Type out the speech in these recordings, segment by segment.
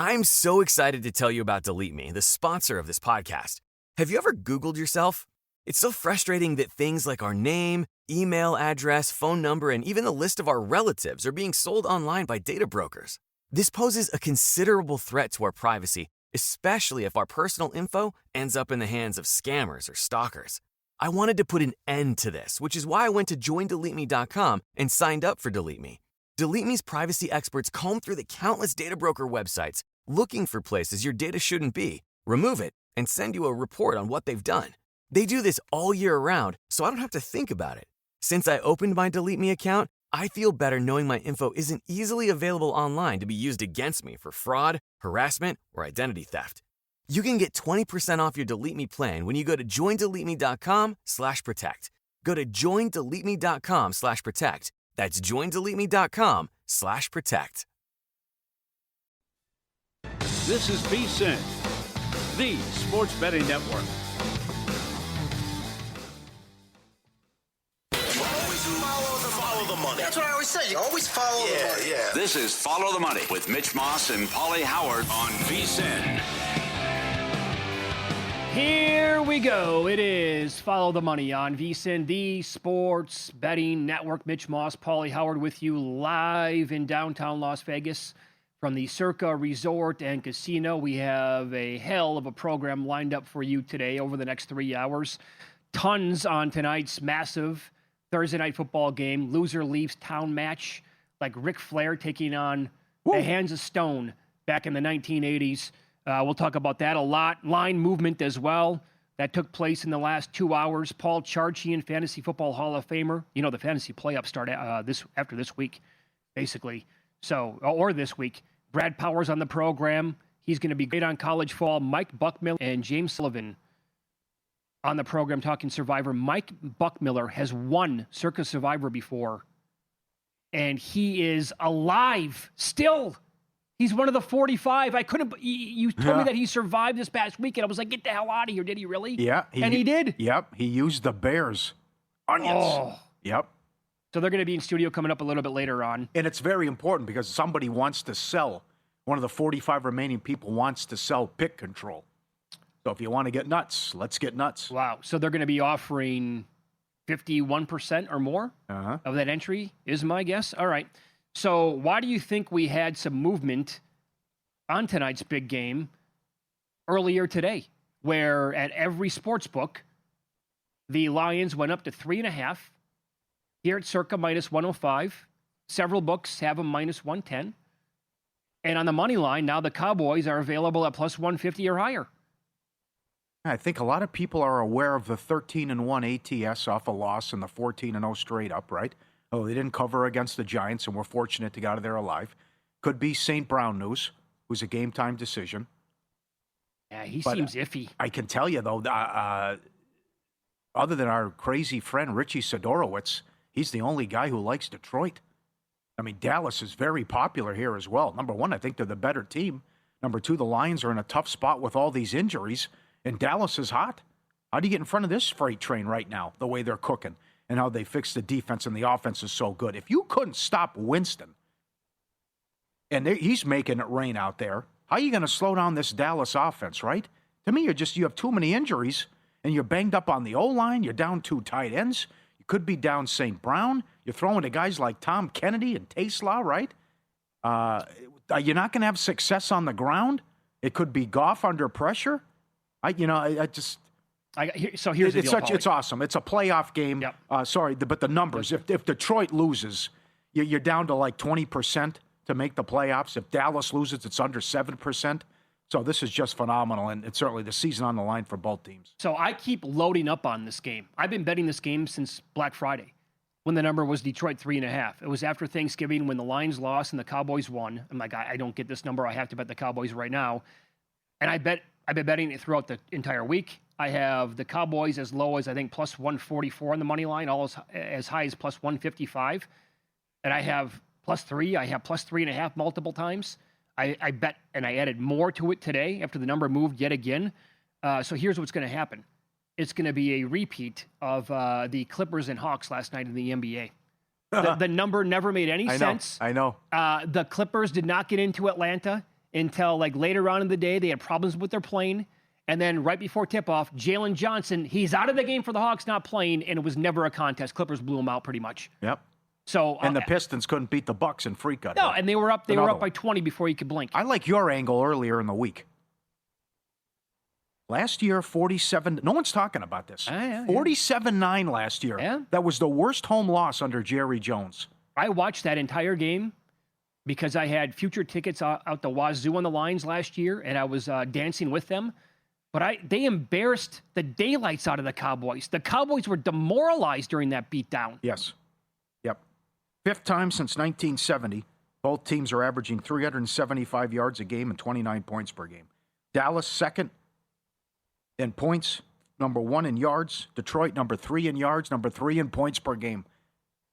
I'm so excited to tell you about Delete Me, the sponsor of this podcast. Have you ever Googled yourself? It's so frustrating that things like our name, email address, phone number, and even the list of our relatives are being sold online by data brokers. This poses a considerable threat to our privacy, especially if our personal info ends up in the hands of scammers or stalkers. I wanted to put an end to this, which is why I went to joindeleteme.com and signed up for Delete Me. Delete Me's privacy experts comb through the countless data broker websites looking for places your data shouldn't be, remove it, and send you a report on what they've done. They do this all year round, so I don't have to think about it. Since I opened my Delete Me account, I feel better knowing my info isn't easily available online to be used against me for fraud, harassment, or identity theft. You can get 20% off your Delete Me plan when you go to joindeleteme.com/protect. Go to joindeleteme.com/protect. That's joindeleteme.com/protect. This is VSiN, the sports betting network. Follow the money. That's what I always say. You always follow the money. Yeah. This is Follow the Money with Mitch Moss and Paulie Howard on VSiN. Here we go. It is Follow the Money on VSiN, the sports betting network. Mitch Moss, Paulie Howard with you live in downtown Las Vegas from the Circa Resort and Casino. We have a hell of a program lined up for you today over the next 3 hours. Tons on tonight's massive Thursday night football game. Loser leaves town match like Ric Flair taking on the Hands of Stone back in the 1980s. We'll talk about that a lot. Line movement as well. That took place in the last 2 hours. Paul Charchian, Fantasy Football Hall of Famer. You know, the fantasy playoffs start after this week, basically. So, or this week. Brad Powers on the program. He's going to be great on college football. Mike Buckmiller and James Sullivan on the program talking Survivor. Mike Buckmiller has won Circa Survivor before, and he is alive still. He's one of the 45. I couldn't. You told me that he survived this past weekend. I was like, get the hell out of here. Did he really? Yeah. And he did. Yep. He used the Bears onions. Oh. Yep. So they're going to be in studio coming up a little bit later on. And it's very important because somebody wants to sell. One of the 45 remaining people wants to sell pick control. So if you want to get nuts, let's get nuts. Wow. So they're going to be offering 51% or more of that entry is my guess. All right. So why do you think we had some movement on tonight's big game earlier today, where at every sports book, the Lions went up to 3.5. Here at Circa, minus 105. Several books have them minus 110. And on the money line, now the Cowboys are available at plus 150 or higher. I think a lot of people are aware of the 13-1 ATS off a loss and the 14-0 straight up, right? Oh, they didn't cover against the Giants, and we're fortunate to get out of there alive. Could be St. Brown news, who's a game-time decision. Yeah, he seems iffy. I can tell you, though, other than our crazy friend Richie Sidorowicz, he's the only guy who likes Detroit. I mean, Dallas is very popular here as well. Number one, I think they're the better team. Number two, the Lions are in a tough spot with all these injuries, and Dallas is hot. How do you get in front of this freight train right now, the way they're cooking, and how they fix the defense and the offense is so good? If you couldn't stop Winston, and he's making it rain out there, how are you going to slow down this Dallas offense, right? To me, you have too many injuries, and you're banged up on the O-line. You're down 2 tight ends. You could be down St. Brown. You're throwing to guys like Tom Kennedy and Taslaw, right? You're not going to have success on the ground. It could be Goff under pressure. So here's the deal, it's awesome. It's a playoff game. Yep. But the numbers. If Detroit loses, you're down to like 20% to make the playoffs. If Dallas loses, it's under 7%. So this is just phenomenal, and it's certainly the season on the line for both teams. So I keep loading up on this game. I've been betting this game since Black Friday, when the number was Detroit 3.5. It was after Thanksgiving when the Lions lost and the Cowboys won. I'm like, I don't get this number. I have to bet the Cowboys right now. And I've been betting it throughout the entire week. I have the Cowboys as low as, I think, plus 144 on the money line, all as high as plus 155. And I have plus 3. I have plus 3.5 multiple times. I bet, and I added more to it today after the number moved yet again. So here's what's going to happen. It's going to be a repeat of the Clippers and Hawks last night in the NBA. The number never made any sense. I know. The Clippers did not get into Atlanta until like later on in the day. They had problems with their plane. And then right before tip-off, Jalen Johnson, he's out of the game for the Hawks, not playing, and it was never a contest. Clippers blew him out pretty much. Yep. So and the Pistons couldn't beat the Bucks in free cut. No, and they were up by 20 before you could blink. I like your angle earlier in the week. Last year, 47. No one's talking about this. 47-9 last year. Yeah. That was the worst home loss under Jerry Jones. I watched that entire game because I had future tickets out the wazoo on the lines last year, and I was dancing with them. But they embarrassed the daylights out of the Cowboys. The Cowboys were demoralized during that beatdown. Yes. Yep. Fifth time since 1970. Both teams are averaging 375 yards a game and 29 points per game. Dallas second in points, number 1 in yards. Detroit number 3 in yards, number 3 in points per game.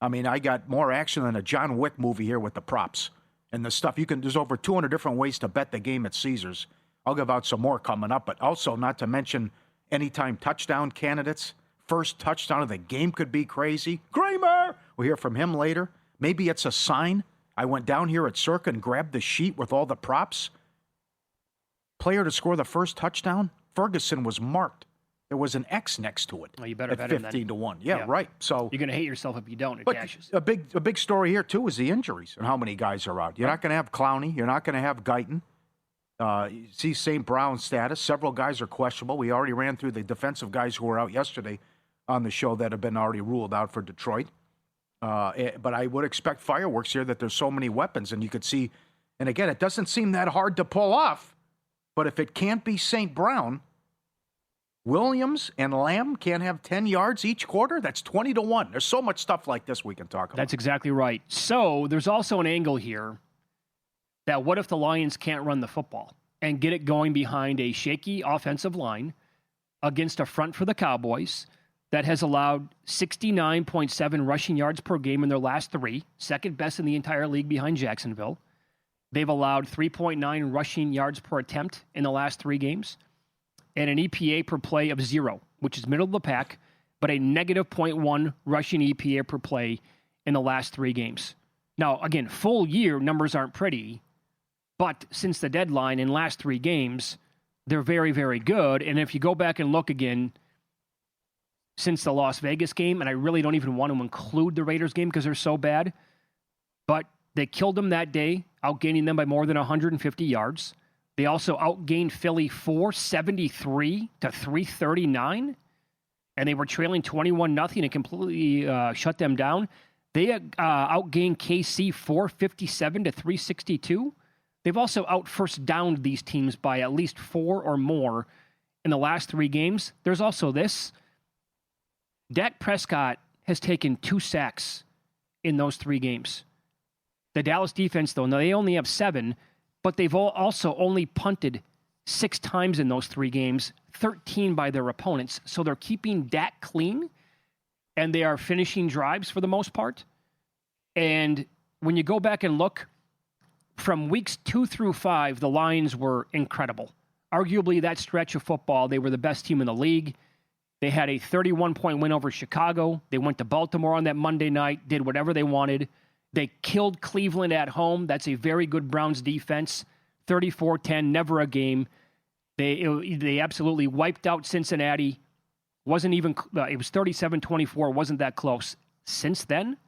I mean, I got more action than a John Wick movie here with the props and the stuff. There's over 200 different ways to bet the game at Caesars. I'll give out some more coming up, but also not to mention anytime touchdown candidates. First touchdown of the game could be crazy. Kramer! We'll hear from him later. Maybe it's a sign. I went down here at Circa and grabbed the sheet with all the props. Player to score the first touchdown, Ferguson was marked. There was an X next to it. Well, you better at bet him 15-1. Yeah, right. So you're going to hate yourself if you don't. It but cashes. a big story here too is the injuries and how many guys are out. You're not going to have Clowney. You're not going to have Guyton. You see St. Brown's status. Several guys are questionable. We already ran through the defensive guys who were out yesterday on the show that have been already ruled out for Detroit. But I would expect fireworks here that there's so many weapons. And you could see, and again, it doesn't seem that hard to pull off. But if it can't be St. Brown, Williams and Lamb can't have 10 yards each quarter? That's 20-1. There's so much stuff like this we can talk about. That's exactly right. So there's also an angle here that what if the Lions can't run the football and get it going behind a shaky offensive line against a front for the Cowboys that has allowed 69.7 rushing yards per game in their last 3, second best in the entire league behind Jacksonville. They've allowed 3.9 rushing yards per attempt in the last 3 games and an EPA per play of 0, which is middle of the pack, but a negative 0.1 rushing EPA per play in the last 3 games. Now, again, full year numbers aren't pretty, but since the deadline in last 3 games, they're very, very good. And if you go back and look again, since the Las Vegas game, and I really don't even want to include the Raiders game because they're so bad, but they killed them that day, outgaining them by more than 150 yards. They also outgained Philly 473 to 339, and they were trailing 21-0 and completely shut them down. They outgained KC 457 to 362. They've also out-first downed these teams by at least 4 or more in the last 3 games. There's also this. Dak Prescott has taken 2 sacks in those 3 games. The Dallas defense, though, now they only have 7, but they've also only punted 6 times in those 3 games, 13 by their opponents. So they're keeping Dak clean, and they are finishing drives for the most part. And when you go back and look, from weeks 2 through 5, the Lions were incredible. Arguably, that stretch of football, they were the best team in the league. They had a 31-point win over Chicago. They went to Baltimore on that Monday night, did whatever they wanted. They killed Cleveland at home. That's a very good Browns defense. 34-10, never a game. They absolutely wiped out Cincinnati. It was 37-24. Wasn't that close. Since then,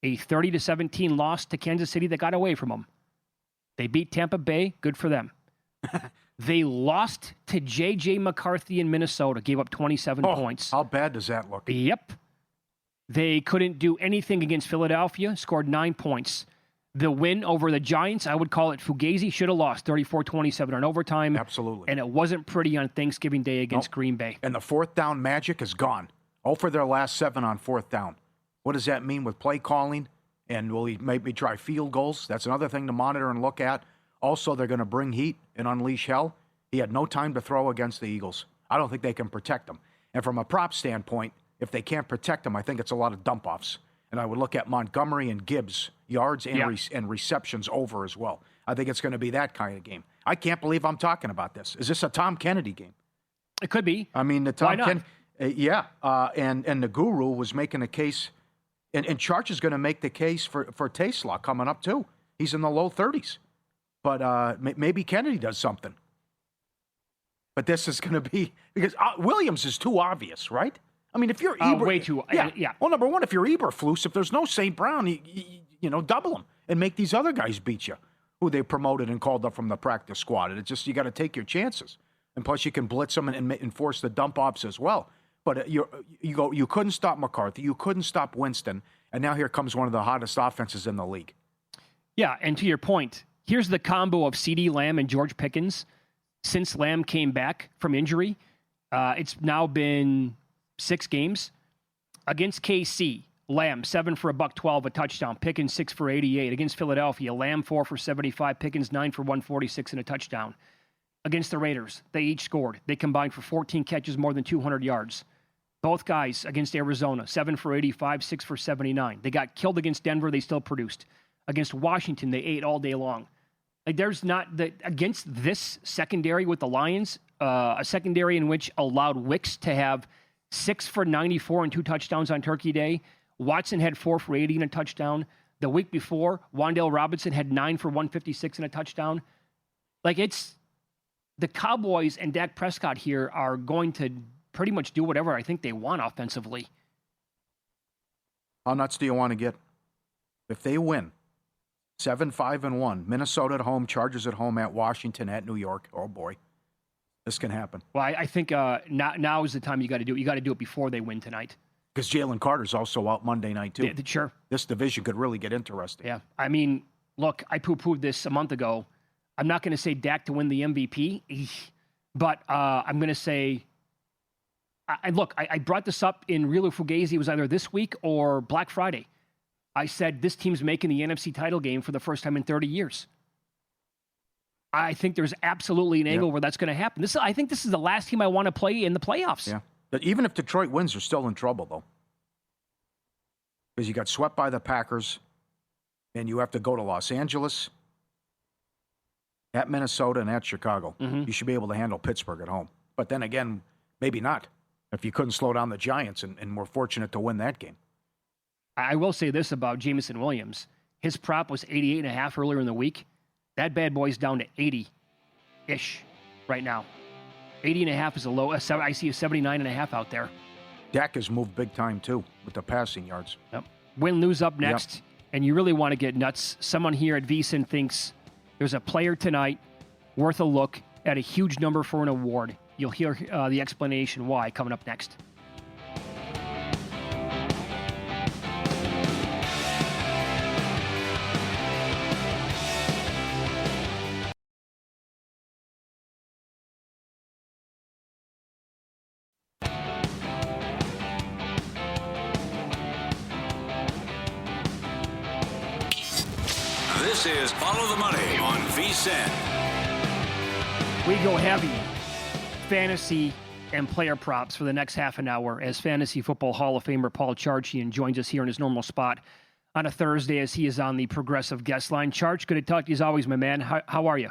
a 30-17 loss to Kansas City that got away from them. They beat Tampa Bay. Good for them. They lost to J.J. McCarthy in Minnesota, gave up 27 points. How bad does that look? Yep. They couldn't do anything against Philadelphia, scored 9 points. The win over the Giants, I would call it Fugazi, should have lost 34-27 on overtime. Absolutely. And it wasn't pretty on Thanksgiving Day against Green Bay. And the 4th down magic is gone. 0 for their last 7 on 4th down. What does that mean with play calling? And will he maybe try field goals? That's another thing to monitor and look at. Also, they're going to bring heat and unleash hell. He had no time to throw against the Eagles. I don't think they can protect him. And from a prop standpoint, if they can't protect him, I think it's a lot of dump-offs. And I would look at Montgomery and Gibbs, yards and receptions over as well. I think it's going to be that kind of game. I can't believe I'm talking about this. Is this a Tom Kennedy game? It could be. I mean, the Tom Kennedy. And the Guru was making a case, and Charch is going to make the case for Taslaw coming up too. He's in the low 30s. but maybe Kennedy does something. But this is going to be because Williams is too obvious, right? I mean, if you're Eber, way too, yeah. Well, number one, if you're Eberflus, if there's no St. Brown, you double him and make these other guys beat you, who they promoted and called up from the practice squad. And it's just you got to take your chances, and plus you can blitz them and force the dump offs as well. But you couldn't stop McCarthy, you couldn't stop Winston, and now here comes one of the hottest offenses in the league. Yeah, and to your point, here's the combo of CeeDee Lamb and George Pickens. Since Lamb came back from injury, it's now been 6 games. Against KC, Lamb, 7 for $112, a touchdown. Pickens, 6 for 88. Against Philadelphia, Lamb, 4 for 75. Pickens, 9 for 146 and a touchdown. Against the Raiders, they each scored. They combined for 14 catches, more than 200 yards. Both guys against Arizona, 7 for 85, 6 for 79. They got killed against Denver. They still produced. Against Washington, they ate all day long. Like, there's not against this secondary with the Lions, a secondary in which allowed Wicks to have 6 for 94 and 2 touchdowns on Turkey Day. Watson had 4 for 80 and a touchdown. The week before, Wan'Dale Robinson had 9 for 156 and a touchdown. Like, it's the Cowboys and Dak Prescott here are going to pretty much do whatever I think they want offensively. How nuts do you want to get? If they win 7-5-1, Minnesota at home, Chargers at home, at Washington, at New York, oh boy, this can happen. Well, I think now is the time you got to do it. You got to do it before they win tonight. Because Jalen Carter's also out Monday night, too. Yeah, sure. This division could really get interesting. Yeah. I mean, look, I poo-pooed this a month ago. I'm not going to say Dak to win the MVP, but I'm going to say, I brought this up in Real Fugazi. It was either this week or Black Friday. I said this team's making the NFC title game for the first time in 30 years. I think there's absolutely an angle where that's going to happen. I think this is the last team I want to play in the playoffs. Yeah. But even if Detroit wins, they're still in trouble, though. Because you got swept by the Packers, and you have to go to Los Angeles, at Minnesota, and at Chicago. Mm-hmm. You should be able to handle Pittsburgh at home. But then again, maybe not. If you couldn't slow down the Giants and were fortunate to win that game. I will say this about Jameson Williams. His prop was 88.5 earlier in the week. That bad boy's down to 80-ish right now. 80.5 is a low. I see a 79.5 out there. Dak has moved big time, too, with the passing yards. Yep. Win, lose up next, and you really want to get nuts. Someone here at VSiN thinks there's a player tonight worth a look at a huge number for an award. You'll hear the explanation why coming up next. This is Follow the Money on VSiN. We go heavy fantasy and player props for the next half an hour as Fantasy Football Hall of Famer Paul Charchian joins us here in his normal spot on a Thursday as he is on the Progressive guest line. Charch, good to talk to you as always, my man. How are you?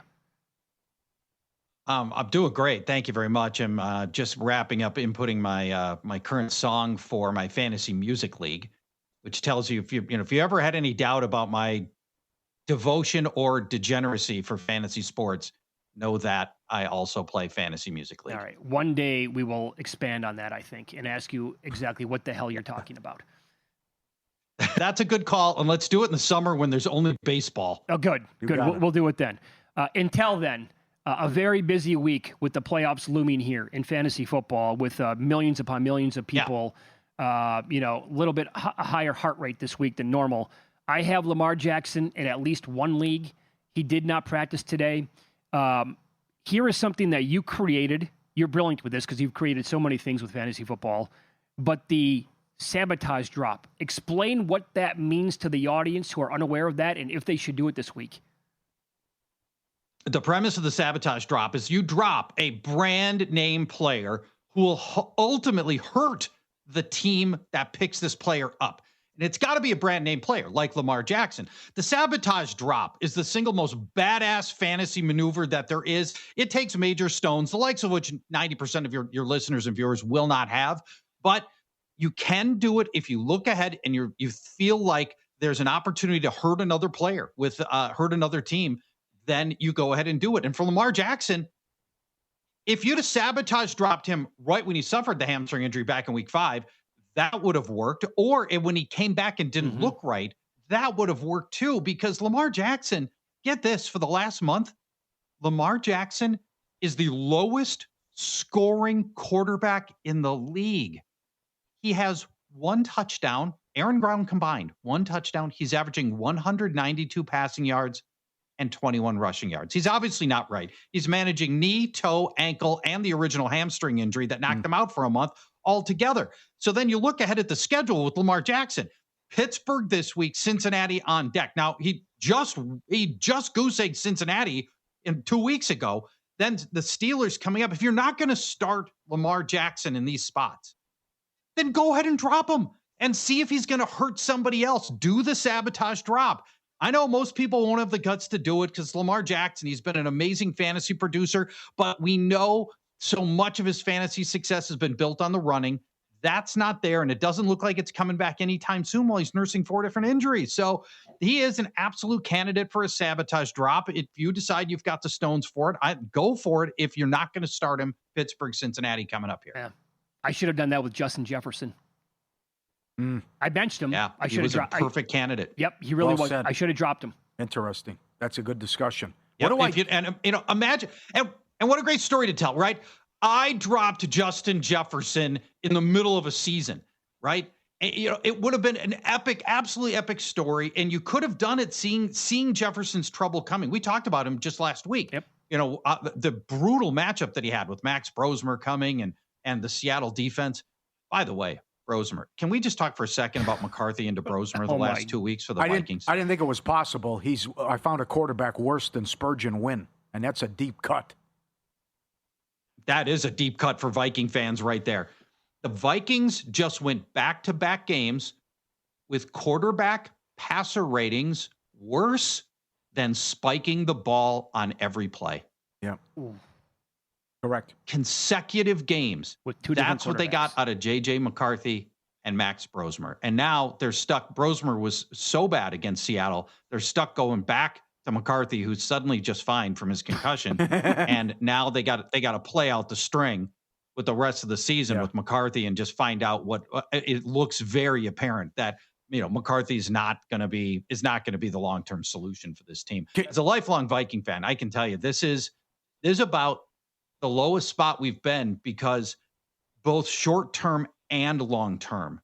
I'm doing great. Thank you very much. I'm just wrapping up inputting my current song for my fantasy music league, which tells you if you ever had any doubt about my devotion or degeneracy for fantasy sports, know that I also play fantasy music league. All right. One day we will expand on that, I think, and ask you exactly what the hell you're talking about. That's a good call. And let's do it in the summer when there's only baseball. Oh, good. Good. We'll do it then. Until then, a very busy week with the playoffs looming here in fantasy football with millions upon millions of people, a little bit higher heart rate this week than normal. I have Lamar Jackson in at least one league. He did not practice today. Here is something that you created. You're brilliant with this because you've created so many things with fantasy football. But the sabotage drop. Explain what that means to the audience who are unaware of that and if they should do it this week. The premise of the sabotage drop is you drop a brand name player who will ultimately hurt the team that picks this player up. And it's got to be a brand name player like Lamar Jackson. The sabotage drop is the single most badass fantasy maneuver that there is. It takes major stones, the likes of which 90% of your listeners and viewers will not have. But you can do it if you look ahead and you feel like there's an opportunity to hurt another player hurt another team. then you go ahead and do it. And for Lamar Jackson, if you'd have sabotage dropped him right when he suffered the hamstring injury back in week 5, that would have worked. Or when he came back and didn't look right, that would have worked too, because Lamar Jackson, get this, for the last month, Lamar Jackson is the lowest scoring quarterback in the league. He has 1 touchdown, Aaron Brown combined, 1 touchdown. He's averaging 192 passing yards and 21 rushing yards. He's obviously not right. He's managing knee, toe, ankle, and the original hamstring injury that knocked him out for a month altogether. So then you look ahead at the schedule with Lamar Jackson. Pittsburgh this week, Cincinnati on deck. Now, he just goose-egged Cincinnati 2 weeks ago. Then the Steelers coming up. If you're not going to start Lamar Jackson in these spots, then go ahead and drop him and see if he's going to hurt somebody else. Do the sabotage drop. I know most people won't have the guts to do it because Lamar Jackson, he's been an amazing fantasy producer, but we know so much of his fantasy success has been built on the running. That's not there, and it doesn't look like it's coming back anytime soon while he's nursing 4 different injuries. So he is an absolute candidate for a sabotage drop. If you decide you've got the stones for it, I'd go for it. If you're not going to start him, Pittsburgh, Cincinnati coming up here. Yeah. I should have done that with Justin Jefferson. I benched him. Yeah, I he was a perfect candidate. Yep, he really was. Said. I should have dropped him. Interesting. That's a good discussion. Yep, What do imagine, and what a great story to tell, right? I dropped Justin Jefferson in the middle of a season, right? And, it would have been an epic, absolutely epic story, and you could have done it seeing Jefferson's trouble coming. We talked about him just last week. Yep. The brutal matchup that he had with Max Brosmer coming and the Seattle defense. By the way, Brosmer, can we just talk for a second about McCarthy and DeBrosmer the last 2 weeks for the Vikings? I didn't think it was possible. I found a quarterback worse than Spurgeon Wynn, and that's a deep cut. That is a deep cut for Viking fans right there. The Vikings just went back-to-back games with quarterback passer ratings worse than spiking the ball on every play. Yeah. Ooh. Correct. Consecutive games. With 2 That's what they got out of J.J. McCarthy and Max Brosmer. And now they're stuck. Brosmer was so bad against Seattle. They're stuck going back to McCarthy, who's suddenly just fine from his concussion. And now they got to play out the string with the rest of the season with McCarthy and just find out what it looks very apparent that McCarthy is not going to be the long-term solution for this team. As a lifelong Viking fan, I can tell you this is about the lowest spot we've been, because both short-term and long-term,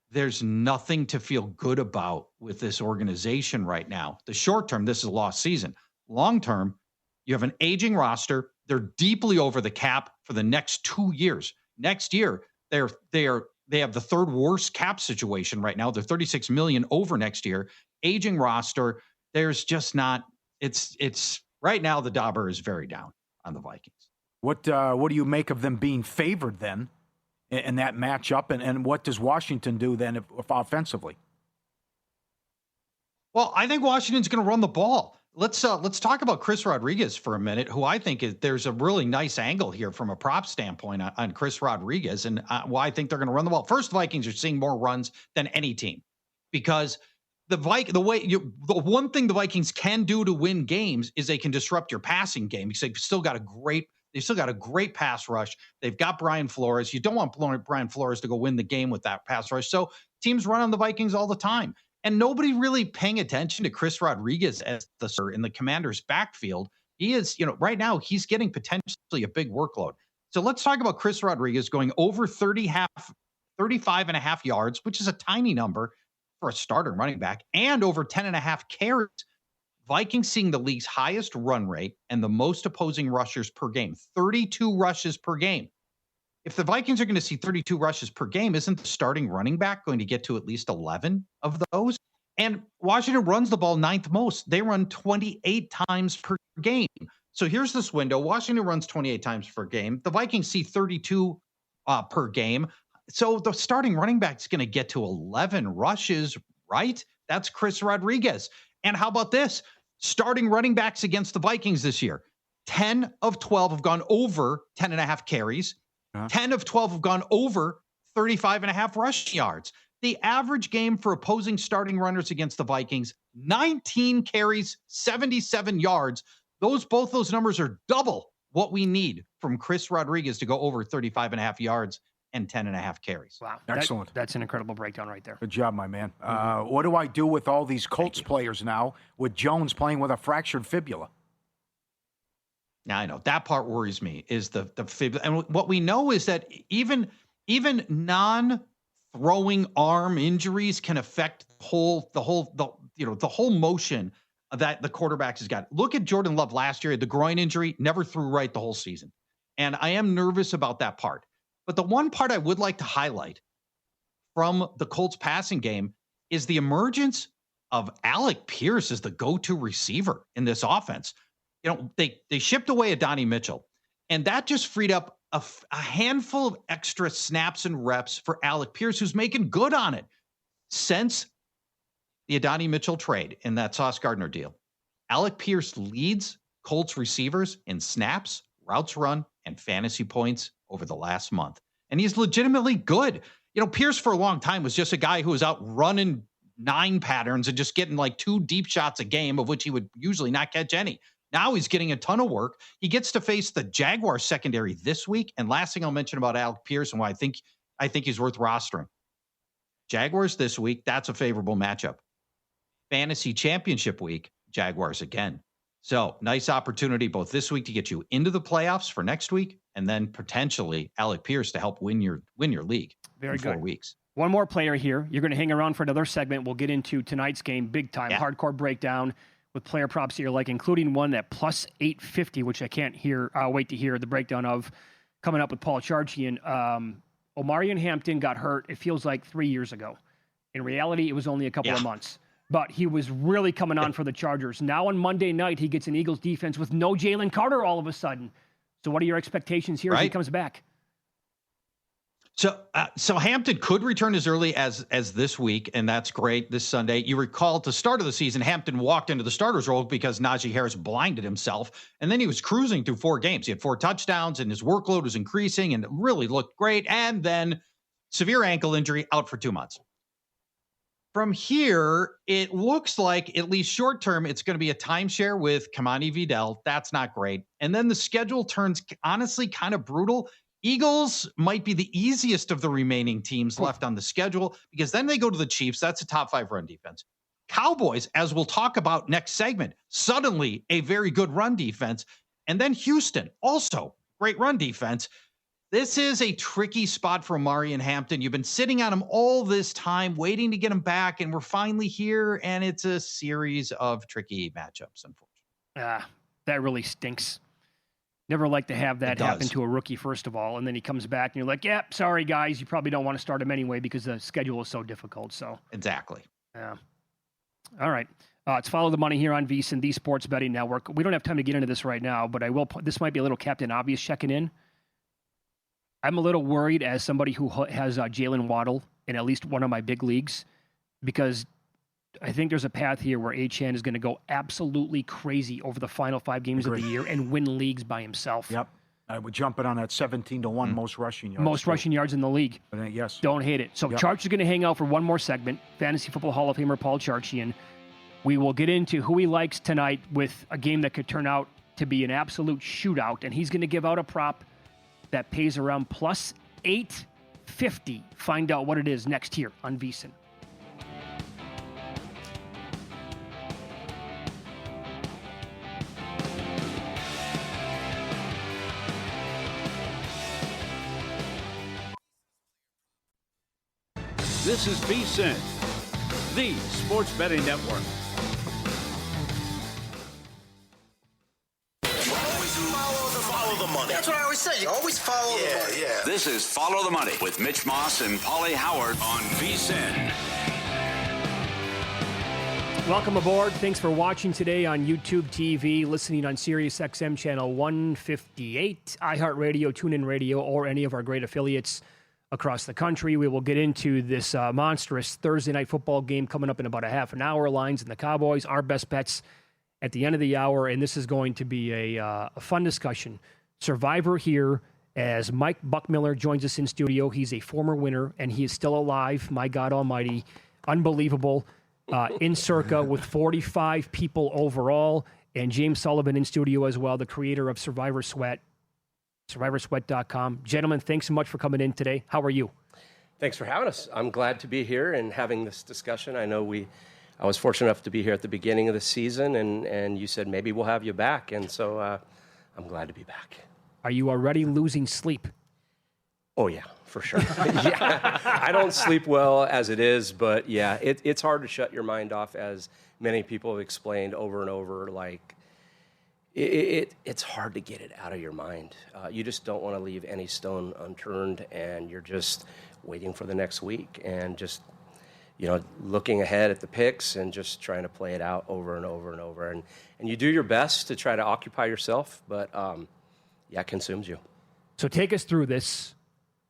there's nothing to feel good about with this organization right now. The short-term, this is a lost season. Long-term, you have an aging roster. They're deeply over the cap for the next 2 years. Next year, they have the 3rd worst cap situation right now. They're $36 million over next year. Aging roster. There's just not. It's right now. The dauber is very down on the Vikings. What do you make of them being favored then in that matchup? And what does Washington do then if offensively? Well, I think Washington's going to run the ball. Let's talk about Chris Rodriguez for a minute, who I think there's a really nice angle here from a prop standpoint on Chris Rodriguez, and why I think they're going to run the ball. First, Vikings are seeing more runs than any team, because the one thing the Vikings can do to win games is they can disrupt your passing game, because they've still got a great pass rush. They've got Brian Flores. You don't want Brian Flores to go win the game with that pass rush. So teams run on the Vikings all the time. And nobody really paying attention to Chris Rodriguez as in the Commanders' backfield. He is, right now he's getting potentially a big workload. So let's talk about Chris Rodriguez going over 35 and a half yards, which is a tiny number for a starter running back, and over 10 and a half carries. Vikings seeing the league's highest run rate and the most opposing rushers per game, 32 rushes per game. If the Vikings are going to see 32 rushes per game, isn't the starting running back going to get to at least 11 of those? And Washington runs the ball 9th most. They run 28 times per game. So here's this window. Washington runs 28 times per game. The Vikings see 32 per game. So the starting running back is going to get to 11 rushes, right? That's Chris Rodriguez. And how about this? Starting running backs against the Vikings this year, 10 of 12 have gone over 10 and a half carries. 10 of 12 have gone over 35 and a half rushing yards. The average game for opposing starting runners against the Vikings, 19 carries, 77 yards. Both those numbers are double what we need from Chris Rodriguez to go over 35.5 yards and 10.5 carries. Wow. Excellent. That's an incredible breakdown right there. Good job, my man. What do I do with all these Colts players now with Jones playing with a fractured fibula? Now, I know that part worries me is the fibula. And what we know is that even non-throwing arm injuries can affect the whole motion that the quarterback has got. Look at Jordan Love last year, the groin injury, never threw right the whole season. And I am nervous about that part. But the one part I would like to highlight from the Colts passing game is the emergence of Alec Pierce as the go-to receiver in this offense. They shipped away Adonai Mitchell, and that just freed up a handful of extra snaps and reps for Alec Pierce, who's making good on it. Since the Adonai Mitchell trade in that Sauce Gardner deal, Alec Pierce leads Colts receivers in snaps, routes run, and fantasy points over the last month. And he's legitimately good. Pierce for a long time was just a guy who was out running 9 patterns and just getting like 2 deep shots a game, of which he would usually not catch any. Now he's getting a ton of work. He gets to face the Jaguars secondary this week. And last thing I'll mention about Alec Pierce and why I think he's worth rostering. Jaguars this week, that's a favorable matchup. Fantasy championship week, Jaguars again. So nice opportunity both this week to get you into the playoffs for next week, and then potentially Alec Pierce to help win your league. Very in 4 good. weeks. One more player here. You're going to hang around for another segment. We'll get into tonight's game, big time, hardcore breakdown with player props that you're like, including one that plus 850, which I can't wait to hear the breakdown of, coming up with Paul Charchian. Omarion Hampton got hurt, it feels like 3 years ago. In reality, it was only a couple of months. But he was really coming on for the Chargers. Now on Monday night, he gets an Eagles defense with no Jalen Carter all of a sudden. So what are your expectations here as he comes back? So Hampton could return as early as this week, and that's great this Sunday. You recall at the start of the season, Hampton walked into the starter's role because Najee Harris blinded himself, and then he was cruising through 4 games. He had 4 touchdowns, and his workload was increasing, and it really looked great. And then severe ankle injury, out for 2 months. From here, it looks like, at least short term, it's going to be a timeshare with Kamani Vidal. That's not great. And then the schedule turns honestly kind of brutal. Eagles might be the easiest of the remaining teams left on the schedule, because then they go to the Chiefs. That's a top 5 run defense. Cowboys, as we'll talk about next segment, suddenly a very good run defense. And then Houston, also great run defense. This is a tricky spot for Omarion Hampton. You've been sitting on him all this time, waiting to get him back, and we're finally here, and it's a series of tricky matchups, unfortunately. That really stinks. Never like to have that happen to a rookie, first of all, and then he comes back, and you're like, sorry, guys, you probably don't want to start him anyway because the schedule is so difficult. So exactly. Yeah. All right. It's Follow the Money here on VSiN, the Sports Betting Network. We don't have time to get into this right now, but I will. This might be a little Captain Obvious checking in. I'm a little worried as somebody who has Jalen Waddle in at least one of my big leagues, because I think there's a path here where Achane is going to go absolutely crazy over the final 5 games of the year and win leagues by himself. Yep. I would jump it on that 17-1 most rushing yards. Most rushing yards in the league. Yes. Don't hate it. So Charch is going to hang out for one more segment. Fantasy Football Hall of Famer Paul Charchian. We will get into who he likes tonight with a game that could turn out to be an absolute shootout, and he's going to give out a prop that pays around plus 850. Find out what it is next here on VSiN. This is VSiN, the Sports Betting Network. Follow the money. That's what I always say. You always follow the money. Yeah. This is Follow the Money with Mitch Moss and Paulie Howard on VSiN. Welcome aboard. Thanks for watching today on YouTube TV, listening on Sirius XM channel 158, iHeartRadio, TuneIn Radio, or any of our great affiliates across the country. We will get into this monstrous Thursday night football game coming up in about a half an hour. Lions and the Cowboys, our best bets at the end of the hour, and this is going to be a fun discussion. Survivor here as Mike Buckmiller joins us in studio. He's a former winner, and he is still alive. My God Almighty, unbelievable. In Circa with 45 people overall, and James Sullivan in studio as well, the creator of Survivor Sweat, survivorsweat.com. Gentlemen, thanks so much for coming in today. How are you? Thanks for having us. I'm glad to be here and having this discussion. I know I was fortunate enough to be here at the beginning of the season, and you said maybe we'll have you back, and so I'm glad to be back. Are you already losing sleep? Oh, yeah, for sure. Yeah, I don't sleep well as it is, but yeah, it's hard to shut your mind off, as many people have explained over and over. Like, it's hard to get it out of your mind. You just don't want to leave any stone unturned, and you're just waiting for the next week and just, looking ahead at the picks and just trying to play it out over and over and over. And you do your best to try to occupy yourself, but it consumes you. So take us through this.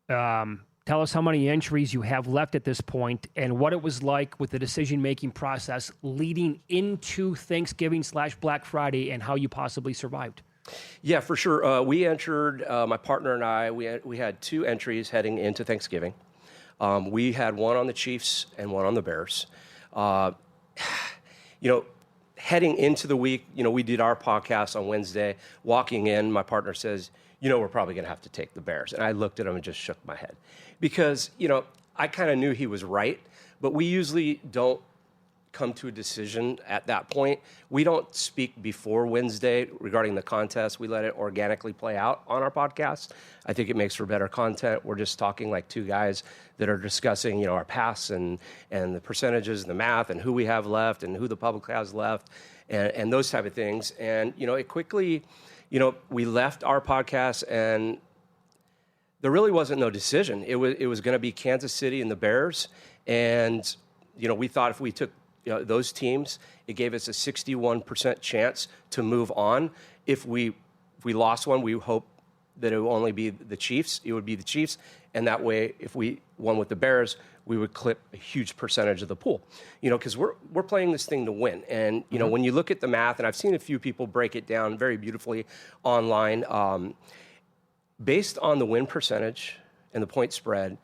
Tell us how many entries you have left at this point and what it was like with the decision-making process leading into Thanksgiving/Black Friday and how you possibly survived. Yeah, for sure. We entered, my partner and I, we had 2 entries heading into Thanksgiving. We had one on the Chiefs and one on the Bears. Heading into the week, we did our podcast on Wednesday. Walking in, my partner says, we're probably going to have to take the Bears. And I looked at him and just shook my head because, I kind of knew he was right, but we usually don't come to a decision at that point. We don't speak before Wednesday regarding the contest. We let it organically play out on our podcast. I think it makes for better content. We're just talking like 2 guys that are discussing, our past and the percentages and the math and who we have left and who the public has left and those type of things. And, it quickly, we left our podcast and there really wasn't no decision. It was going to be Kansas City and the Bears. And, we thought if we took those teams, it gave us a 61% chance to move on. If we lost one, we hope that it would only be the Chiefs. It would be the Chiefs. And that way, if we won with the Bears, we would clip a huge percentage of the pool. Because we're playing this thing to win. And, when you look at the math, and I've seen a few people break it down very beautifully online, based on the win percentage and the point spread,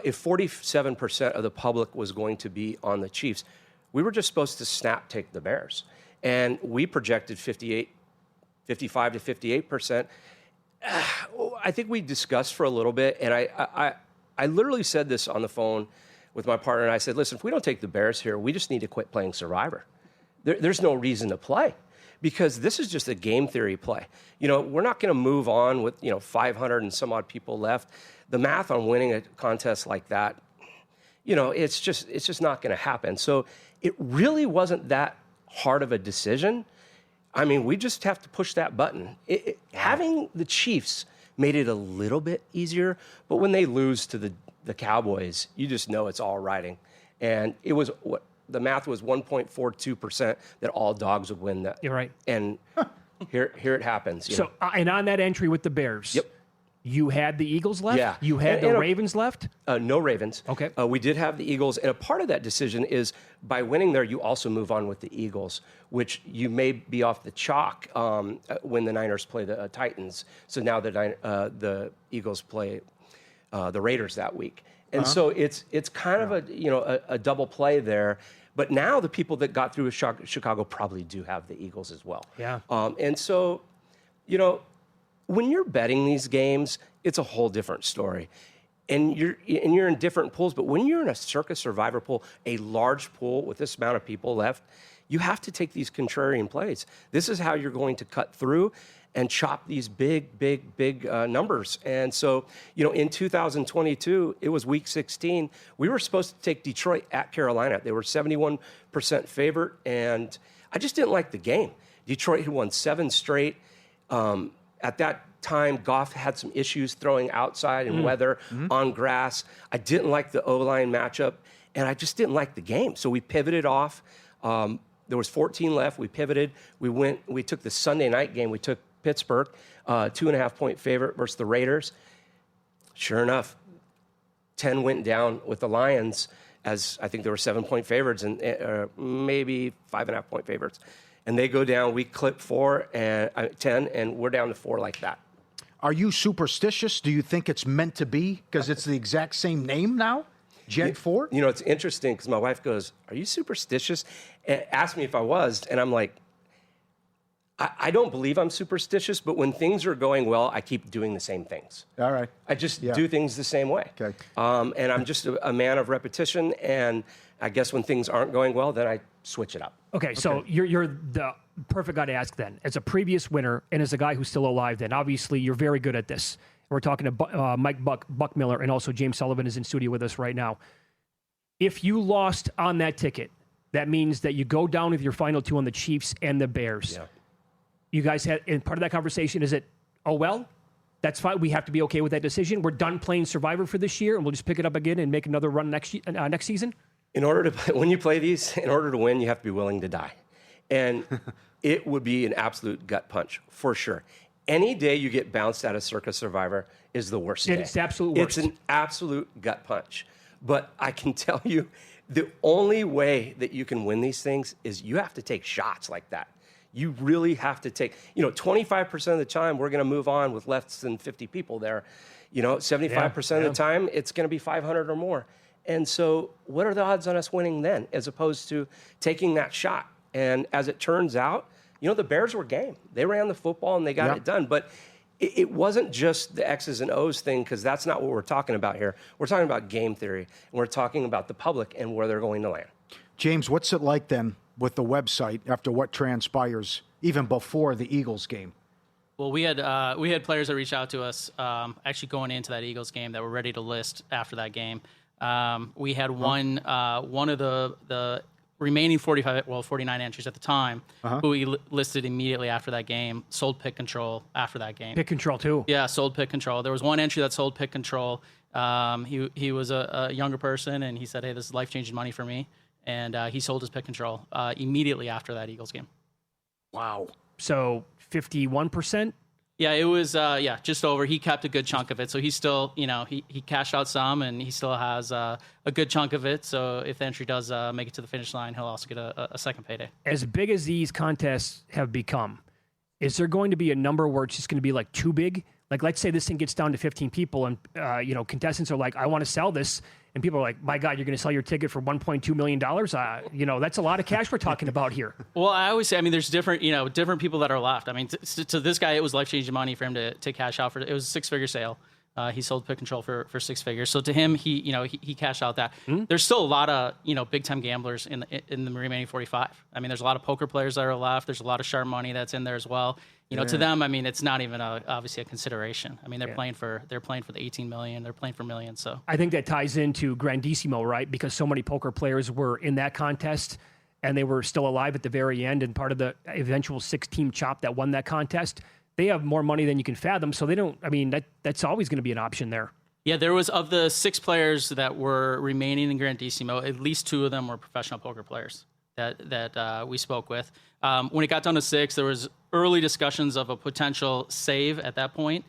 if 47% of the public was going to be on the Chiefs, we were just supposed to take the Bears. And we projected 55 to 58%. I think we discussed for a little bit, and I literally said this on the phone with my partner, and I said, listen, if we don't take the Bears here, we just need to quit playing Survivor. There's no reason to play because this is just a game theory play. We're not going to move on with, 500 and some odd people left. The math on winning a contest like that, it's just not going to happen. So it really wasn't that hard of a decision. I mean, we just have to push that button. Having the Chiefs made it a little bit easier, but when they lose to the Cowboys, you just know it's all riding. And it was the math was 1.42% that all dogs would win that. You're right. And here it happens. So, and on that entry with the Bears, yep. You had the Eagles left? Yeah. You had the Ravens left? No Ravens. Okay. We did have the Eagles. And a part of that decision is by winning there, you also move on with the Eagles, which you may be off the chalk when the Niners play the Titans. So now the Eagles play the Raiders that week. And so it's kind of a double play there. But now the people that got through Chicago probably do have the Eagles as well. Yeah. And so, when you're betting these games, it's a whole different story. And you're in different pools, but when you're in a Circa Survivor pool, a large pool with this amount of people left, you have to take these contrarian plays. This is how you're going to cut through and chop these big numbers. And so, in 2022, it was week 16. We were supposed to take Detroit at Carolina. They were 71% favorite, and I just didn't like the game. Detroit had won 7 straight. At that time, Goff had some issues throwing outside in weather on grass. I didn't like the O-line matchup, and I just didn't like the game. So we pivoted off. There was 14 left. We pivoted. We took the Sunday night game. We took Pittsburgh, 2.5-point favorite versus the Raiders. Sure enough, 10 went down with the Lions, as I think there were 7-point favorites and maybe 5.5-point favorites. And they go down, we clip 10, and we're down to 4 like that. Are you superstitious? Do you think it's meant to be because it's the exact same name now? Gen 4? You know, it's interesting because my wife goes, "Are you superstitious?" And asked me if I was, and I'm like, I don't believe I'm superstitious, but when things are going well, I keep doing the same things. All right. I just do things the same way. Okay. And I'm just a man of repetition, and I guess when things aren't going well, then I switch it up. Okay, so you're the perfect guy to ask then. As a previous winner and as a guy who's still alive, then obviously you're very good at this. We're talking to Mike Buckmiller, and also James Sullivan is in studio with us right now. If you lost on that ticket, that means that you go down with your final two on the Chiefs and the Bears. Yeah. You guys had, and part of that conversation is it, oh, well, that's fine. We have to be okay with that decision. We're done playing Survivor for this year, and we'll just pick it up again and make another run next season? When you play these, in order to win, you have to be willing to die. And it would be an absolute gut punch, for sure. Any day you get bounced out of Circus Survivor is the worst day. It's the absolute worst. It's an absolute gut punch. But I can tell you, the only way that you can win these things is you have to take shots like that. You really have to take, 25% of the time, we're going to move on with less than 50 people there. 75% of the time, it's going to be 500 or more. And so what are the odds on us winning then, as opposed to taking that shot? And as it turns out, the Bears were game. They ran the football and they got it done. But it wasn't just the X's and O's thing, because that's not what we're talking about here. We're talking about game theory, and we're talking about the public and where they're going to land. James, what's it like then with the website after what transpires, even before the Eagles game? Well, we had players that reached out to us actually going into that Eagles game that were ready to list after that game. We had one of the remaining 49 entries at the time, who we listed immediately after that game, sold Pick Control after that game. Pick Control too. Yeah, sold Pick Control. There was one entry that sold Pick Control. He was a younger person, and he said, "Hey, this is life-changing money for me." And he sold his Pick Control immediately after that Eagles game. Wow. So 51%? Yeah, it was, just over. He kept a good chunk of it. So he's still, he cashed out some, and he still has a good chunk of it. So if the entry does make it to the finish line, he'll also get a second payday. As big as these contests have become, is there going to be a number where it's just going to be like too big? Like, let's say this thing gets down to 15 people, and, contestants are like, I want to sell this. And people are like, my God, you're going to sell your ticket for $1.2 million? That's a lot of cash we're talking about here. Well, I always say, there's different people that are left. To this guy, it was life-changing money for him to cash out for. It was a six-figure sale. He sold Pick Control for 6 figures. So to him, he cashed out that. There's still a lot of, big-time gamblers in the remaining 45. There's a lot of poker players that are left. There's a lot of sharp money that's in there as well. To them, it's not even obviously a consideration. They're playing for the 18 million. They're playing for millions. So I think that ties into Grandissimo, right? Because so many poker players were in that contest, and they were still alive at the very end, and part of the eventual 6-team chop that won that contest. They have more money than you can fathom, so they don't. That's always going to be an option there. Yeah, there was, of the 6 players that were remaining in Grandissimo, at least 2 of them were professional poker players that we spoke with. When it got down to 6, there was early discussions of a potential save at that point,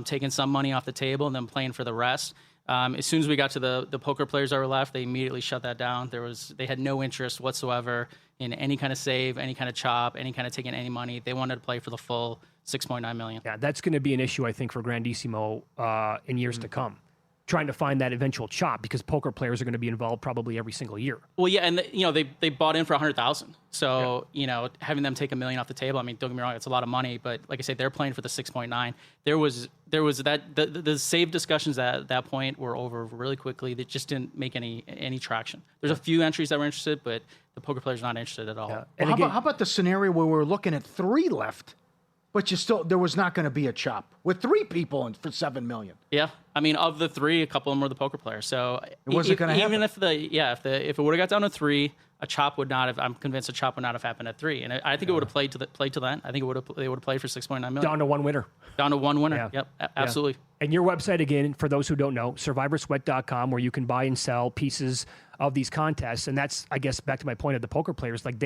taking some money off the table and then playing for the rest. As soon as we got to the poker players that were left, they immediately shut that down. They had no interest whatsoever in any kind of save, any kind of chop, any kind of taking any money. They wanted to play for the full $6.9 million. Yeah, that's going to be an issue, I think, for Grandissimo in years to come. Trying to find that eventual chop, because poker players are going to be involved probably every single year. Well, yeah, and they bought in for $100,000. So having them take $1 million off the table. Don't get me wrong, it's a lot of money, but like I say, they're playing for the 6.9. There was that the save discussions at that point were over really quickly. They just didn't make any traction. There's a few entries that were interested, but the poker players are not interested at all. Yeah. And well, how about the scenario where we're looking at 3 left? But there was not going to be a chop with 3 people for $7 million. Yeah, of the 3, a couple of them were the poker players. So it wasn't going to happen. Even if it would have got down to 3, a chop would not have. I'm convinced a chop would not have happened at 3, and I think it would have played to that. I think they would have played for $6.9 million. Down to 1 winner. Down to 1 winner. Yeah. Yep, absolutely. Yeah. And your website again, for those who don't know, SurvivorSweat.com, where you can buy and sell pieces of these contests, and that's, I guess, back to my point of the poker players. Like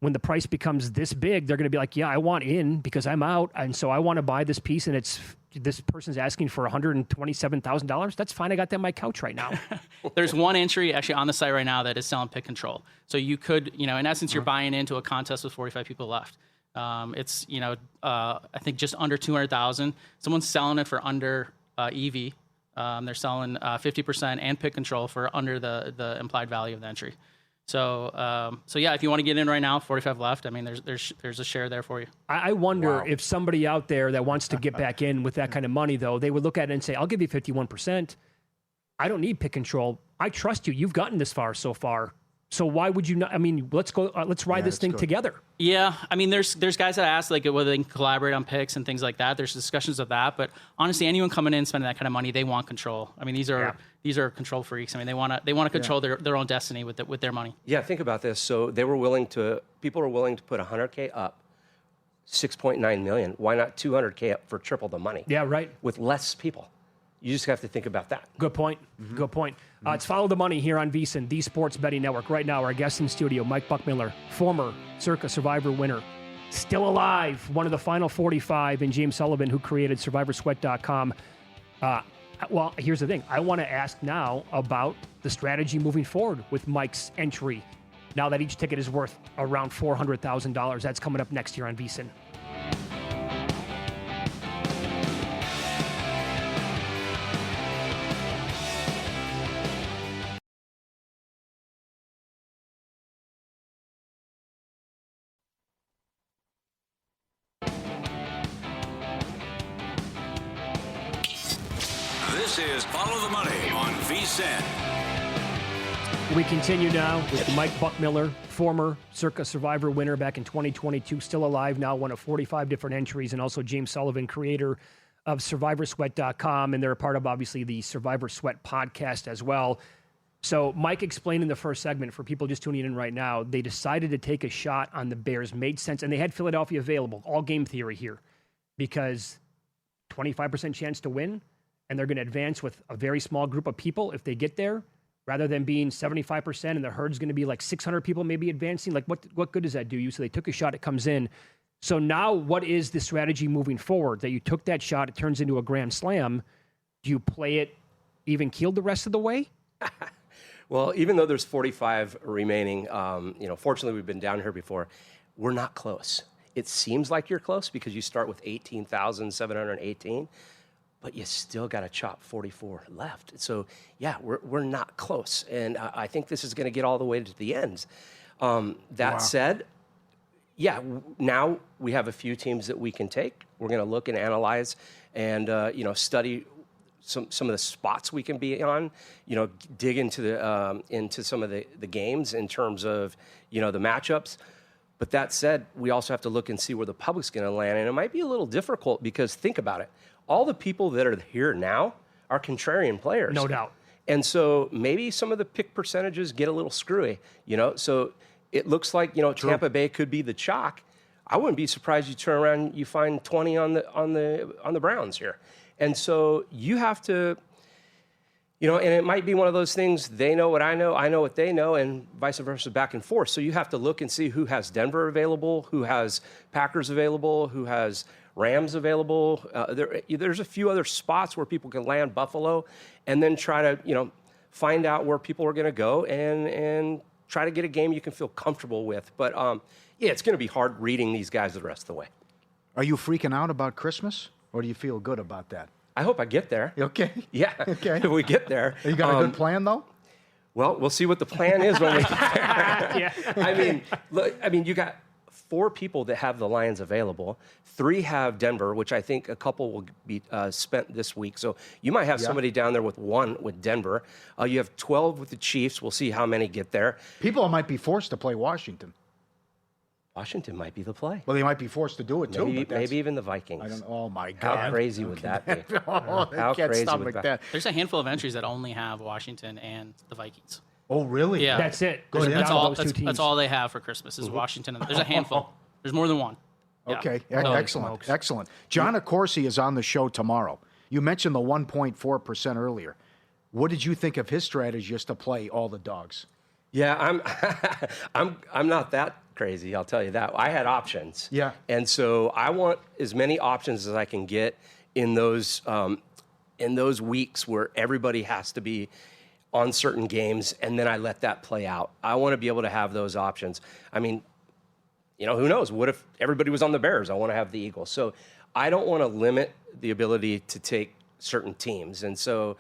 when the price becomes this big, they're going to be like, yeah, I want in because I'm out, and so I want to buy this piece, and this person's asking for $127,000. That's fine. I got that on my couch right now. There's one entry actually on the site right now that is selling Pick Control. So you could, in essence, you're buying into a contest with 45 people left. It's I think just under 200,000. Someone's selling it for under EV. They're selling 50% and pick control for under the implied value of the entry. So yeah, if you want to get in right now, 45 left. I mean, there's a share there for you. I wonder if somebody out there that wants to get back in with that kind of money, though, they would look at it and say, "I'll give you 51%. I don't need pick control. I trust you. You've gotten this far so far. So why would you not? I mean, let's go. Let's ride this thing together." Yeah, I mean, there's guys that ask like whether they can collaborate on picks and things like that. There's discussions of that, but honestly, anyone coming in spending that kind of money, they want control. I mean, these are control freaks. I mean, they want to control their own destiny with their money. Yeah, think about this. So people were willing to put $100K up, 6.9 million. Why not 200K up for triple the money? Yeah, right. With less people. You just have to think about that. Good point. Good point. It's Follow the Money here on VSiN, the Sports Betting Network. Right now, our guest in studio, Mike Buckmiller, former Circa Survivor winner, still alive, one of the final 45, and James Sullivan, who created SurvivorSweat.com. Well, here's the thing. I want to ask now about the strategy moving forward with Mike's entry, now that each ticket is worth around $400,000. That's coming up next year on VSiN. This is Follow the Money on VSiN. We continue now with Mike Buckmiller, former Circa Survivor winner back in 2022, still alive now, one of 45 different entries, and also James Sullivan, creator of SurvivorSweat.com, and they're a part of, obviously, the Survivor Sweat podcast as well. So Mike explained in the first segment, for people just tuning in right now, they decided to take a shot on the Bears. Made sense, and they had Philadelphia available, all game theory here, because 25% chance to win, and they're going to advance with a very small group of people if they get there, rather than being 75% and the herd's going to be like 600 people maybe advancing. Like, what good does that do you? So they took a shot, it comes in. So now what is the strategy moving forward? That you took that shot, it turns into a grand slam. Do you play it even keeled the rest of the way? Well, even though there's 45 remaining, fortunately we've been down here before, we're not close. It seems like you're close because you start with 18,718. But you still got to chop 44 left. So, yeah, we're not close. And I think this is going to get all the way to the ends. That said, yeah, now we have a few teams that we can take. We're going to look and analyze and, study some of the spots we can be on, dig into some of the games in terms of, the matchups. But that said, we also have to look and see where the public's going to land. And it might be a little difficult because think about it. All the people that are here now are contrarian players. No doubt. And so maybe some of the pick percentages get a little screwy, So it looks like, Tampa Bay could be the chalk. I wouldn't be surprised you turn around and you find 20 on the Browns here. And so you have to, and it might be one of those things, they know what I know what they know, and vice versa, back and forth. So you have to look and see who has Denver available, who has Packers available, who has Rams available. There's a few other spots where people can land, Buffalo, and then try to, find out where people are going to go and try to get a game you can feel comfortable with. But, it's going to be hard reading these guys the rest of the way. Are you freaking out about Christmas, or do you feel good about that? I hope I get there. Okay. Yeah. Okay. If we get there. You got a good plan, though? Well, we'll see what the plan is when we get there. Yeah. I mean, you got 4 people that have the Lions available. 3 have Denver, which I think a couple will be spent this week. So you might have somebody down there with 1 with Denver. You have 12 with the Chiefs. We'll see how many get there. People might be forced to play Washington. Washington might be the play. Well, they might be forced to do it, too. Maybe even the Vikings. I don't. Oh, my God. How crazy would that be? How crazy would that? There's a handful of entries that only have Washington and the Vikings. Oh, really? Yeah. That's it. That's all they have for Christmas is Washington. There's a handful. There's more than one. Yeah. Okay, excellent, excellent. John Accorsi is on the show tomorrow. You mentioned the 1.4% earlier. What did you think of his strategy just to play all the dogs? Yeah, I'm not that crazy, I'll tell you that. I had options. Yeah. And so I want as many options as I can get in those weeks where everybody has to be on certain games, and then I let that play out. I want to be able to have those options. I mean, who knows? What if everybody was on the Bears? I want to have the Eagles. So I don't want to limit the ability to take certain teams. And so,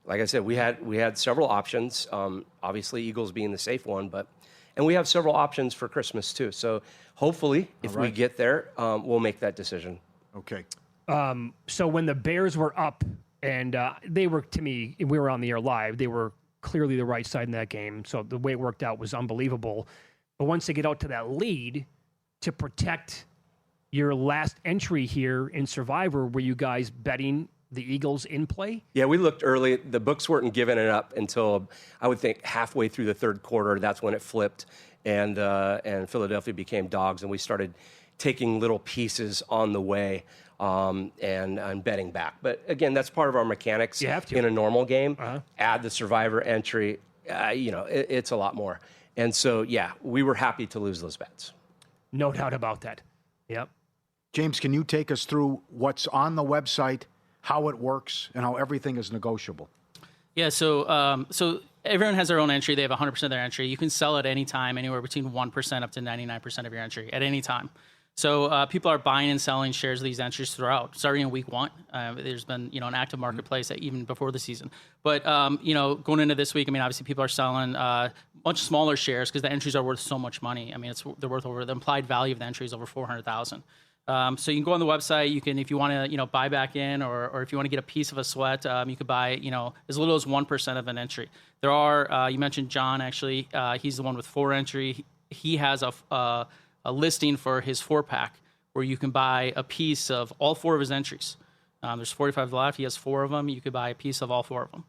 like I said, we had several options. Obviously, Eagles being the safe one, and we have several options for Christmas too. So hopefully, if we get there, we'll make that decision. Okay. So when the Bears were up, and they were, to me, we were on the air live, they were clearly the right side in that game. So the way it worked out was unbelievable. But once they get out to that lead, to protect your last entry here in Survivor, were you guys betting the Eagles in play? Yeah, we looked early. The books weren't giving it up until, I would think, halfway through the third quarter. That's when it flipped, and Philadelphia became dogs, and we started taking little pieces on the way and betting back. But again, that's part of our mechanics. You have to. In a normal game. Add the Survivor entry, it's a lot more. And so, yeah, we were happy to lose those bets. No doubt about that. Yep. James, can you take us through what's on the website, how it works, and how everything is negotiable? Yeah, so everyone has their own entry. They have 100% of their entry. You can sell at any time, anywhere between 1% up to 99% of your entry at any time. So people are buying and selling shares of these entries throughout, starting in week 1. There's been, an active marketplace even before the season. But, going into this week, obviously people are selling much smaller shares because the entries are worth so much money. They're worth over, the implied value of the entry is over $400,000. So you can go on the website. You can, if you want to, buy back in, or if you want to get a piece of a sweat, you could buy, as little as 1% of an entry. There are, you mentioned John, actually, he's the one with 4 entry. He has a listing for his 4-pack where you can buy a piece of all 4 of his entries. There's 45 left. He has 4 of them. You could buy a piece of all 4 of them.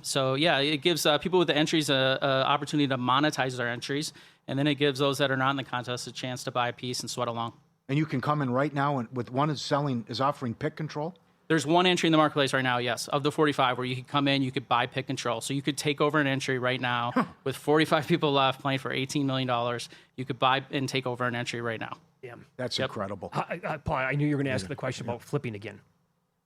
So yeah, it gives people with the entries a opportunity to monetize their entries, and then it gives those that are not in the contest a chance to buy a piece and sweat along. And you can come in right now, and with one is offering pick control? There's one entry in the marketplace right now, yes, of the 45, where you could come in, you could buy pick control. So you could take over an entry right now with 45 people left playing for $18 million. You could buy and take over an entry right now. Damn. That's incredible. Paul, I knew you were going to ask the question about flipping again.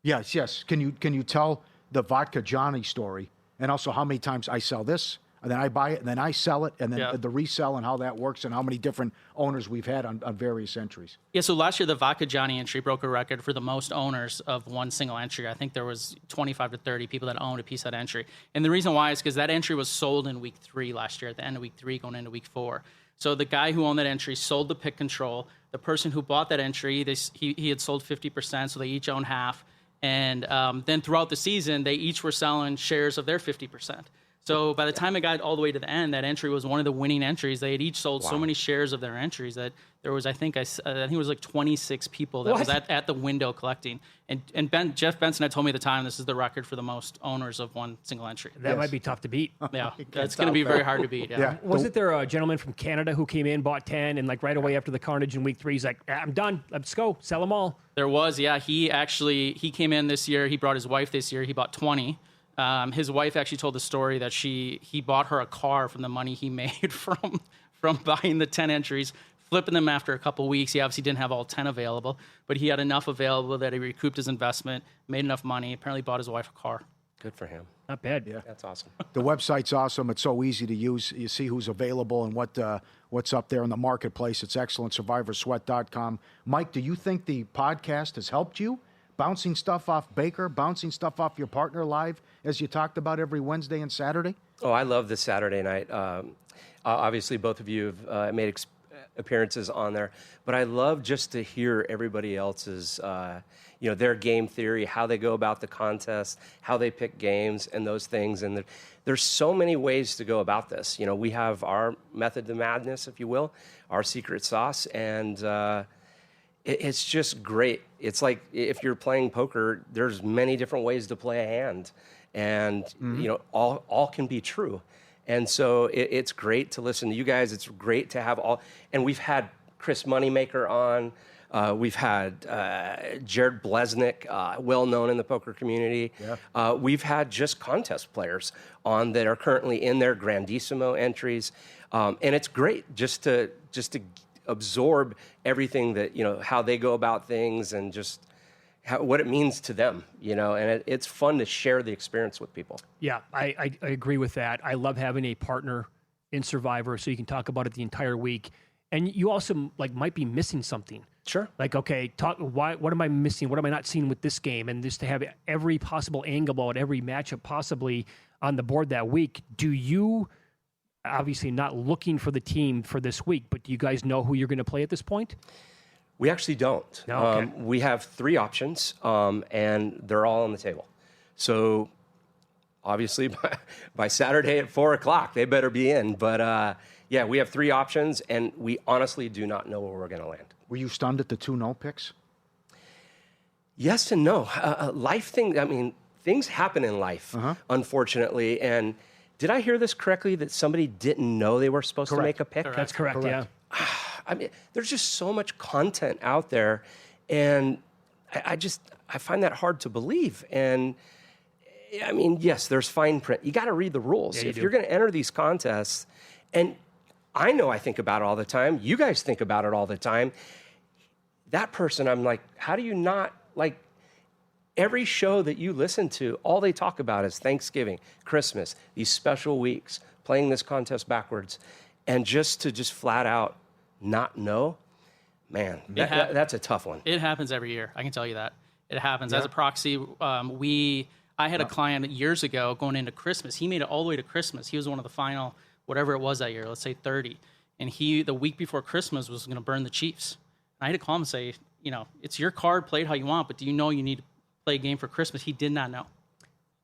Yes. Can you tell the Vodka Johnny story, and also how many times I sell this, and then I buy it, and then I sell it, and then the resell, and how that works, and how many different owners we've had on various entries? Yeah, so last year the Vodka Johnny entry broke a record for the most owners of one single entry. I think there was 25 to 30 people that owned a piece of that entry. And the reason why is because that entry was sold in week 3 last year, at the end of week 3 going into week 4. So the guy who owned that entry sold the pick control. The person who bought that entry, he had sold 50%, so they each own half. And then throughout the season, they each were selling shares of their 50%. So by the time it got all the way to the end, that entry was one of the winning entries. They had each sold so many shares of their entries that there was, I think it was like 26 people that was at the window collecting. And Jeff Benson had told me at the time this is the record for the most owners of one single entry. That might be tough to beat. Yeah, that's going to be very hard to beat. Yeah. Wasn't there a gentleman from Canada who came in, bought 10, and right away after the carnage in week 3, he's like, I'm done. Let's go. Sell them all. There was, yeah. He came in this year. He brought his wife this year. He bought 20. His wife actually told the story that he bought her a car from the money he made from buying the 10 entries, flipping them after a couple weeks. He obviously didn't have all 10 available, but he had enough available that he recouped his investment, made enough money, apparently bought his wife a car. Good for him. Not bad. Yeah, that's awesome. The website's awesome. It's so easy to use. You see who's available and what's up there in the marketplace. It's excellent. SurvivorSweat.com. Mike, do you think the podcast has helped you? Bouncing stuff off Baker, bouncing stuff off your partner live, as you talked about every Wednesday and Saturday? Oh, I love the Saturday night. Obviously, both of you have made appearances on there, but I love just to hear everybody else's, their game theory, how they go about the contest, how they pick games, and those things. And there's so many ways to go about this. We have our method to madness, if you will, our secret sauce, and it's just great. It's like if you're playing poker, there's many different ways to play a hand, and all can be true. And so it's great to listen to you guys. It's great to have all, and we've had Chris Moneymaker on. We've had Jared Blesnick, well known in the poker community. Yeah. We've had just contest players on that are currently in their Grandissimo entries, and it's great just to absorb everything that, how they go about things and just what it means to them, and it's fun to share the experience with people. Yeah, I agree with that. I love having a partner in Survivor so you can talk about it the entire week. And you also might be missing something. Sure. Like, okay, what am I missing? What am I not seeing with this game? And just to have every possible angle at every matchup possibly on the board that week. Do you, obviously not looking for the team for this week, but do you guys know who you're going to play at this point? We actually don't. No, okay. We have 3 options, and they're all on the table. So obviously by Saturday at 4 o'clock, they better be in. But yeah, we have 3 options, and we honestly do not know where we're going to land. Were you stunned at the 2 no picks? Yes and no. Life thing, I mean, things happen in life, unfortunately. And did I hear this correctly, that somebody didn't know they were supposed to make a pick? That's correct, yeah. I mean, there's just so much content out there, and I find that hard to believe. And I mean, yes, there's fine print. You got to read the rules. Yeah, if you're going to enter these contests, and I know I think about it all the time. You guys think about it all the time. That person, I'm like, how do you not, like, every show that you listen to, all they talk about is Thanksgiving, Christmas, these special weeks, playing this contest backwards, and just to flat out not know, man, that's a tough one. It happens every year. I can tell you that. It happens. As a proxy, I had a client years ago going into Christmas. He made it all the way to Christmas. He was one of the final, whatever it was that year, let's say 30. And he, the week before Christmas, was going to burn the Chiefs. And I had to call him and say, you know, it's your card, play it how you want, but do you know you need to play a game for Christmas? He did not know.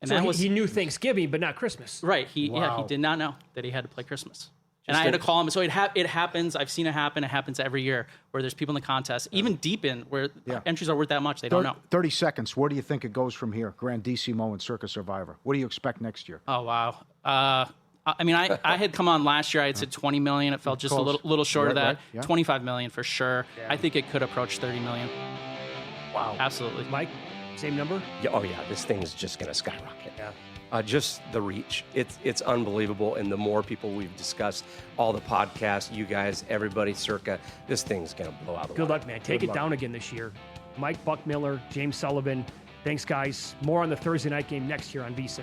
And So that he, was he knew Thanksgiving, but not Christmas. right. He did not know that he had to play Christmas. And I had to call him. So it happens. I've seen it happen. It happens every year where there's people in the contest, even deep in where entries are worth that much. They don't know. 30 seconds. Where do you think it goes from here? Grandissimo and Circa Survivor. What do you expect next year? Oh, wow. I mean, I had come on last year. I had said 20 million. It felt just a little short of that. Right, yeah. 25 million for sure. Yeah. I think it could approach 30 million. Wow. Absolutely. Mike, same number? Yeah, oh yeah, this thing is just going to skyrocket. Yeah. Just the reach, it's unbelievable. And the more people we've discussed, all the podcasts, you guys, everybody, Circa, this thing's going to blow out the Good water. luck, man. Take it down again this year. Mike Buckmiller, James Sullivan. Thanks, guys. More on the Thursday night game next year on VSiN.